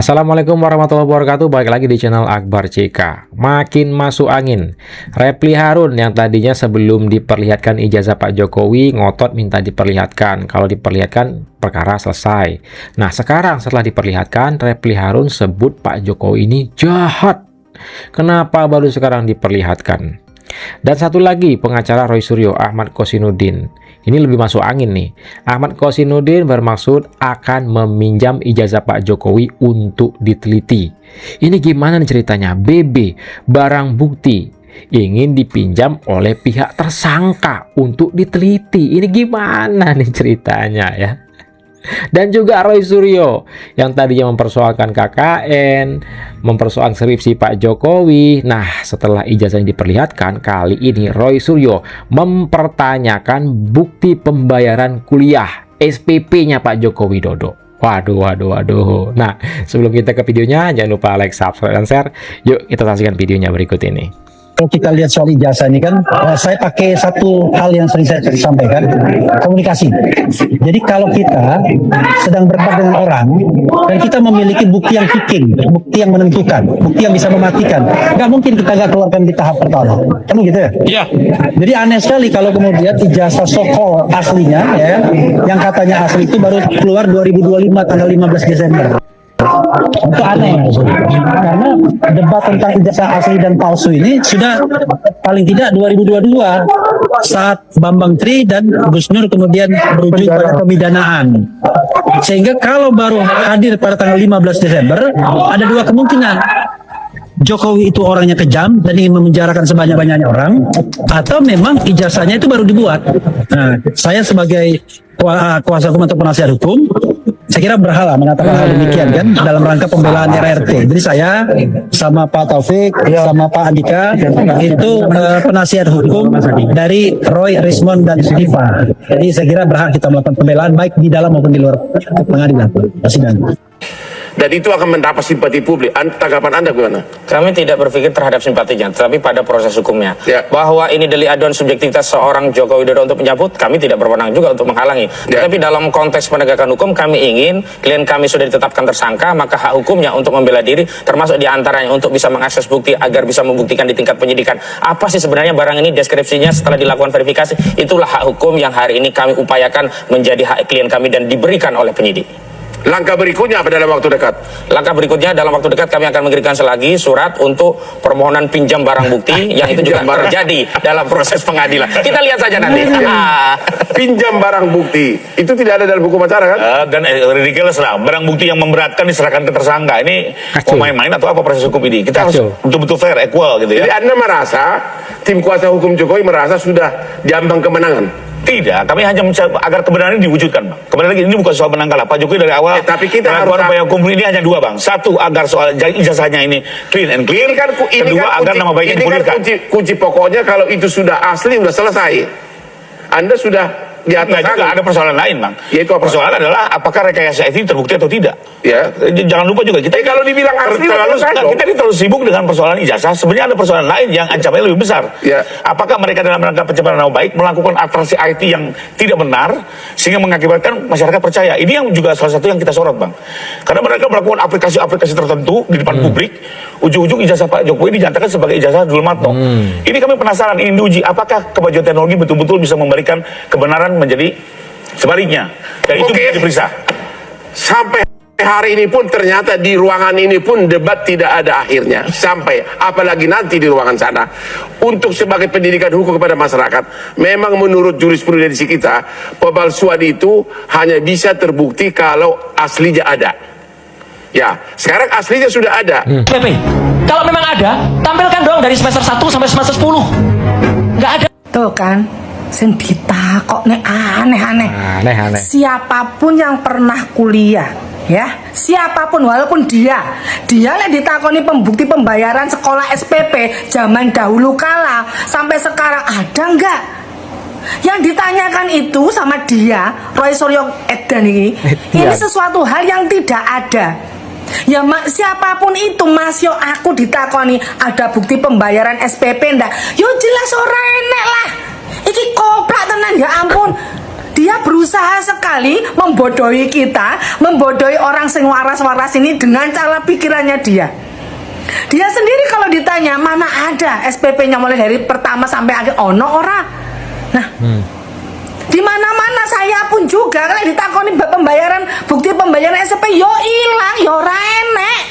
Assalamualaikum warahmatullahi wabarakatuh. Balik lagi di channel Akbar CK. Makin masuk angin. Reply Harun yang tadinya sebelum diperlihatkan ijazah Pak Jokowi ngotot minta diperlihatkan. Kalau diperlihatkan perkara selesai. Nah sekarang setelah diperlihatkan, Reply Harun sebut Pak Jokowi ini jahat. Kenapa baru sekarang diperlihatkan? Dan satu lagi, pengacara Roy Suryo, Ahmad Kosinudin. Ini lebih masuk angin nih. Ahmad Kosinudin bermaksud akan meminjam ijazah Pak Jokowi untuk diteliti. Ini gimana nih ceritanya? BB, barang bukti, ingin dipinjam oleh pihak tersangka untuk diteliti. Ini gimana nih ceritanya ya? Dan juga Roy Suryo yang tadinya mempersoalkan KKN, mempersoalkan skripsi Pak Jokowi. Nah, setelah ijazahnya diperlihatkan, kali ini Roy Suryo mempertanyakan bukti pembayaran kuliah SPP-nya Pak Joko Widodo. Waduh. Nah, sebelum kita ke videonya, jangan lupa like, subscribe, dan share. Yuk kita saksikan videonya berikut ini. Kalau kita lihat soal ijazah ini kan, saya pakai satu hal yang sering saya sampaikan, komunikasi. Jadi kalau kita sedang berdebat dengan orang, dan kita memiliki bukti yang kicking, bukti yang menentukan, bukti yang bisa mematikan, nggak mungkin kita nggak keluarkan di tahap pertama. Kan gitu ya? Iya. Jadi aneh sekali kalau kemudian ijazah so-called aslinya, ya, yang katanya asli itu baru keluar 2025 tanggal 15 Desember. Itu aneh karena debat tentang ijazah asli dan palsu ini sudah paling tidak 2022 saat Bambang Tri dan Gus Nur kemudian berujung pada pemidanaan, sehingga kalau baru hadir pada tanggal 15 Desember ada dua kemungkinan: Jokowi itu orangnya kejam dan ingin memenjarakan sebanyak-banyaknya orang, atau memang ijazahnya itu baru dibuat. Nah, saya sebagai kuasa hukum atau penasihat hukum, saya kira berhala mengatakan hal demikian kan dalam rangka pembelaan RRT. Jadi saya sama Pak Taufik, sama Pak Andika itu penasihat hukum dari Roy, Rismond, dan Diva. Jadi saya kira berhak kita melakukan pembelaan baik di dalam maupun di luar pengadilan persidangan. Dan itu akan mendapat simpati publik. Tanggapan Anda bagaimana? Kami tidak berpikir terhadap simpatinya, tetapi pada proses hukumnya. Ya. Bahwa ini delik aduan subjektivitas seorang Joko Widodo untuk mencabut, kami tidak berwenang juga untuk menghalangi. Ya. Tetapi dalam konteks penegakan hukum, kami ingin klien kami sudah ditetapkan tersangka, maka hak hukumnya untuk membela diri, termasuk diantaranya untuk bisa mengakses bukti agar bisa membuktikan di tingkat penyidikan. Apa sih sebenarnya barang ini, deskripsinya setelah dilakukan verifikasi, itulah hak hukum yang hari ini kami upayakan menjadi hak klien kami dan diberikan oleh penyidik. Langkah berikutnya apa dalam waktu dekat? Langkah berikutnya dalam waktu dekat kami akan mengirimkan selagi surat untuk permohonan pinjam barang bukti yang itu juga terjadi dalam proses pengadilan. Kita lihat saja nanti. Pinjam barang bukti itu tidak ada dalam hukum acara kan? Dan ridiculous lah, barang bukti yang memberatkan diserahkan ke tersangka. Ini mau main-main atau apa proses hukum ini? Kita harus betul-betul fair, equal gitu ya. Jadi Anda merasa tim kuasa hukum Jokowi merasa sudah diambang kemenangan? Tidak, kami hanya mencari agar kebenaran ini diwujudkan, Bang. Kebenaran ini bukan soal menang kalah. Pak Jokowi dari awal tapi kita harus upaya hukum ini hanya dua, Bang. Satu, agar soal ijazahnya ini clean and clear. Kedua, agar nama baiknya dipulihkan. Kunci pokoknya kalau itu sudah asli, sudah selesai. Anda sudah di atas juga ada persoalan lain, Bang. Yaitu apa? Persoalan adalah apakah rekayasa itu terbukti atau tidak. Ya. Jangan lupa juga kita kalau dibilang asli kita terlalu sibuk dengan persoalan ijazah. Sebenarnya ada persoalan lain yang ancamannya lebih besar. Ya. Apakah mereka dalam rangka pencemaran nama baik melakukan atraksi IT yang tidak benar sehingga mengakibatkan masyarakat percaya? Ini yang juga salah satu yang kita sorot, Bang. Karena mereka melakukan aplikasi-aplikasi tertentu di depan publik, ujung-ujung ijazah Pak Jokowi dinyatakan sebagai ijazah Dul Matno. Ini kami penasaran, ini diuji apakah kemajuan teknologi betul-betul bisa memberikan kebenaran menjadi sebaliknya, dan itu bisa diperiksa. Sampai hari ini pun ternyata di ruangan ini pun debat tidak ada akhirnya, sampai apalagi nanti di ruangan sana. Untuk sebagai pendidikan hukum kepada masyarakat, memang menurut jurisprudensi kita, pemalsuan itu hanya bisa terbukti kalau aslinya ada. Ya, sekarang aslinya sudah ada. PP, kalau memang ada, tampilkan dong dari semester 1 sampai semester 10. Nggak ada. Tuh kan, sing ditakok nek aneh-aneh. Siapapun yang pernah kuliah, ya, siapapun walaupun dia lek ditakoni pembukti pembayaran sekolah SPP zaman dahulu kala sampai sekarang ada enggak? Yang ditanyakan itu sama dia, Roy Suryo Edan ini sesuatu hal yang tidak ada. Ya siapapun itu, Mas, yo aku ditakoni ada bukti pembayaran SPP ndak? Yo jelas ora enek lah. Iki koplak tenan, ya ampun. Dia berusaha sekali membodohi kita, membodohi orang sing waras-waras ini dengan cara pikirannya dia. Dia sendiri kalau ditanya mana ada SPP-nya mulai dari pertama sampai akhir, ono ora. Nah, di mana-mana saya pun juga kalau ditakoni pembayaran, bukti pembayaran SPP yo ilang, yo ora enek.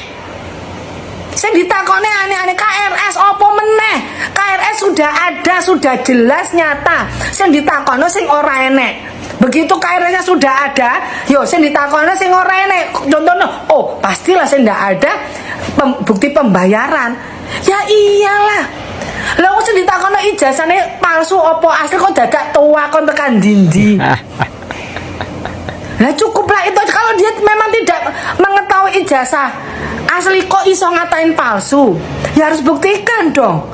Saya ditakoni aneh-aneh KRS opo meneh. KRS sudah ada, sudah jelas nyata. Saya ditakoni sing ora enek. Begitu KRS-nya sudah ada, yo saya ditakoni sing ora enek. Contohnya, oh pastilah saya ndak ada bukti pembayaran. Ya iyalah. Lah kok sing ditakoni ijazahnya palsu opo asli, kok dadak tua kon tekan dindi. Nah cukuplah itu, kalau dia memang tidak mengetahui ijazah asli kok iso ngatain palsu, ya harus buktikan dong.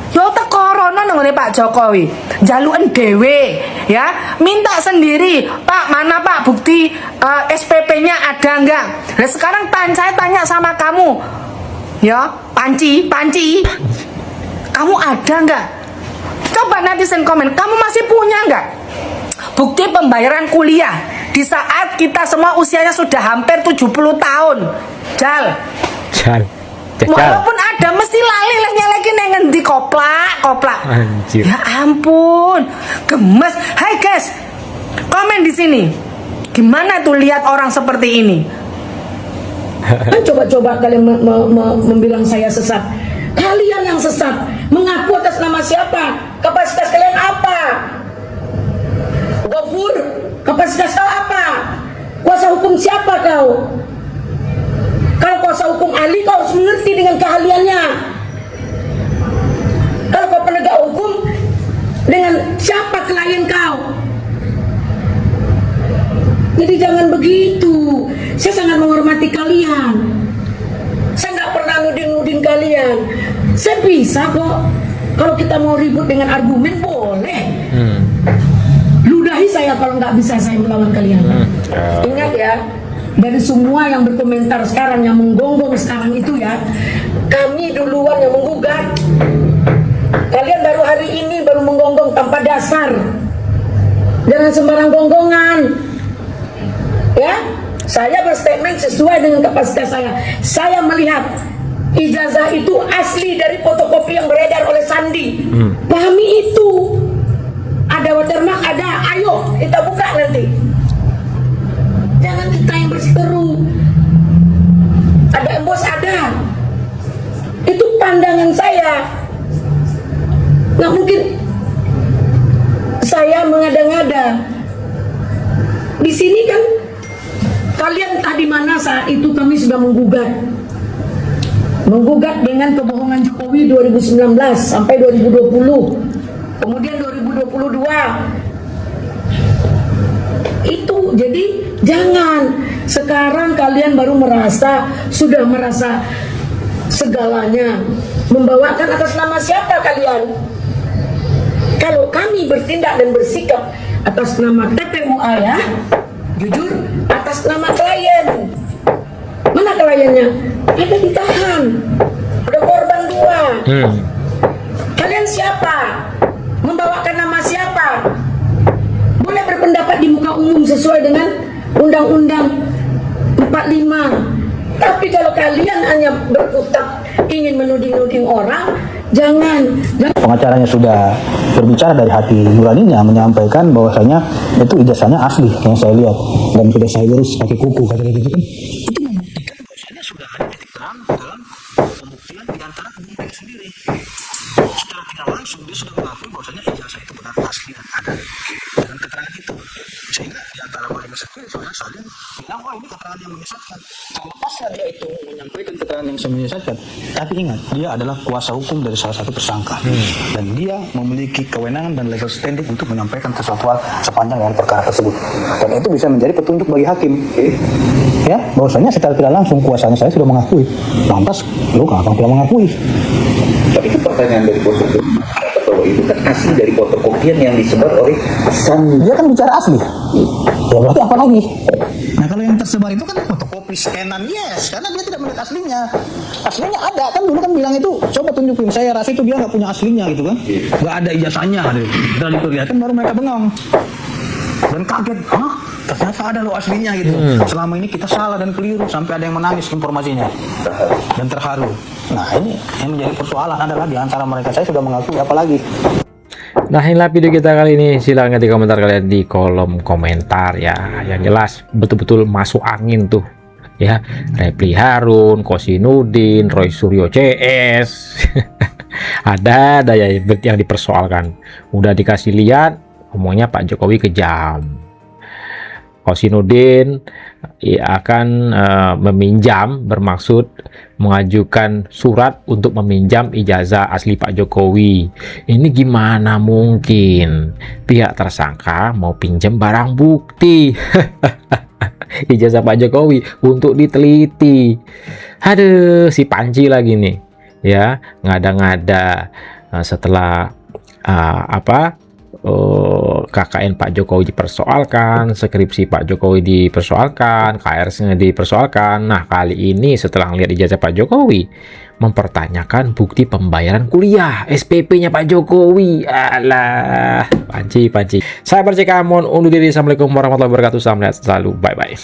Yo tekorono nengone Pak Jokowi, jaluken dhewe ya, minta sendiri, Pak mana Pak bukti SPP-nya ada enggak? Nah sekarang saya tanya sama kamu, ya Panci, kamu ada enggak? Coba netizen komen, kamu masih punya enggak bukti pembayaran kuliah di saat kita semua usianya sudah hampir 70 tahun? Jal. Walaupun ada mesti lali lehnya lagi ngendi koplak. Anjir. Ya ampun, gemes. Hai guys, komen di sini. Gimana tuh lihat orang seperti ini? Coba-coba kalian membilang saya sesat. Kalian yang sesat, mengaku atas nama siapa? Kapasitas kalian apa? Gofur, kapasitas kau apa? Kuasa hukum siapa kau? Kalau kuasa hukum ahli, kau harus mengerti dengan keahliannya. Kalau kau penegak hukum, dengan siapa klien kau? Jadi jangan begitu. Saya sangat menghormati kalian. Saya nggak pernah nudin kalian. Saya bisa kok. Kalau kita mau ribut dengan argumen, boleh. Ludahi saya kalau nggak bisa saya melawan kalian. Ingat ya, dari semua yang berkomentar sekarang, yang menggonggong sekarang itu ya, kami duluan yang menggugat. Kalian baru hari ini baru menggonggong tanpa dasar. Jangan sembarang gonggongan. Ya, saya berstatement sesuai dengan kapasitas saya. Saya melihat ijazah itu asli dari fotokopi yang beredar oleh Sandi. Pahami itu. Ada watermark, ada. Ayo kita buka nanti. Jangan kita yang berseteru. Ada embos, ada. Itu pandangan saya. Nggak mungkin saya mengada-ngada. Di sini kan kalian tadi mana saat itu kami sudah menggugat dengan kebohongan Jokowi 2019 sampai 2020, kemudian 2022 itu. Jadi jangan sekarang kalian baru sudah merasa segalanya, membawakan atas nama siapa kalian. Kalau kami bertindak dan bersikap atas nama TPUA ya, jujur, atas nama klien. Mana kliennya? Ada ditahan. Ada korban 2. Kalian siapa? Membawakan nama siapa? Boleh berpendapat di muka umum sesuai dengan Undang-Undang 45. Tapi kalau kalian hanya berkutat ingin menuding-nuding orang, jangan. Pengacaranya sudah berbicara dari hati nuraninya, menyampaikan bahwasanya itu ijazahnya asli yang saya lihat dan sudah saya urus pakai kuku kata gitu kan. Itu membuktikan bahwasanya sudah ada titik terang dalam pembuktian di antara kedua pihak sendiri. Secara tidak langsung dia sudah mengakui bahwasanya ijazah itu benar asli dan ada dengan keterangan itu, sehingga di antara mereka sendiri sudah saling bilang, oh ini keterangan yang menyesatkan. Lepaslah dia itu menyampaikan keterangan yang menyesatkan. Tapi ingat, dia adalah kuasa hukum dari salah satu tersangka dan dia memiliki kewenangan dan legal standing untuk menyampaikan sesuatu hal sepanjang dengan perkara tersebut, dan itu bisa menjadi petunjuk bagi hakim ya, bahwasanya secara tidak langsung kuasanya saya sudah mengakui, lantas lu kenapa tidak mengakui? Tapi itu pertanyaan dari fotokopi bahwa itu kan asli dari fotokopian yang disebar oleh Sandi. Dia kan bicara asli ya, berarti apa lagi? Nah kalau yang tersebar itu kan fotokopi scanan, yes, karena dia tidak melihat aslinya. Aslinya ada kan, dulu kan bilang itu coba tunjukin, saya rasa itu dia nggak punya aslinya gitu kan, nggak ada ijazahnya, dan diperlihatkan baru mereka bengong. Dan kaget, hah? Ternyata ada loh aslinya gitu. Selama ini kita salah dan keliru sampai ada yang menangis informasinya dan terharu. Nah ini yang menjadi persoalan adalah di antara mereka, saya sudah mengakui apalagi. Nah, inilah video kita kali ini. Silahkan ketik komentar kalian di kolom komentar ya. Yang jelas betul-betul masuk angin tuh ya. Repli Harun, Kosinudin, Roy Suryo CS. ada ya yang dipersoalkan. Udah dikasih lihat, ngomongnya Pak Jokowi kejam. Kosinudin akan meminjam, bermaksud mengajukan surat untuk meminjam ijazah asli Pak Jokowi. Ini gimana mungkin pihak tersangka mau pinjam barang bukti ijazah Pak Jokowi untuk diteliti. Aduh, si Panji lagi nih ya, ngada-ngada setelah KKN Pak Jokowi dipersoalkan, skripsi Pak Jokowi dipersoalkan, KRS-nya dipersoalkan. Nah, kali ini setelah melihat ijazah Pak Jokowi, mempertanyakan bukti pembayaran kuliah SPP-nya Pak Jokowi. Alah, Panji. Saya Akbar CK, mohon undur diri. Assalamualaikum warahmatullahi wabarakatuh. Salam sehat selalu. Bye-bye.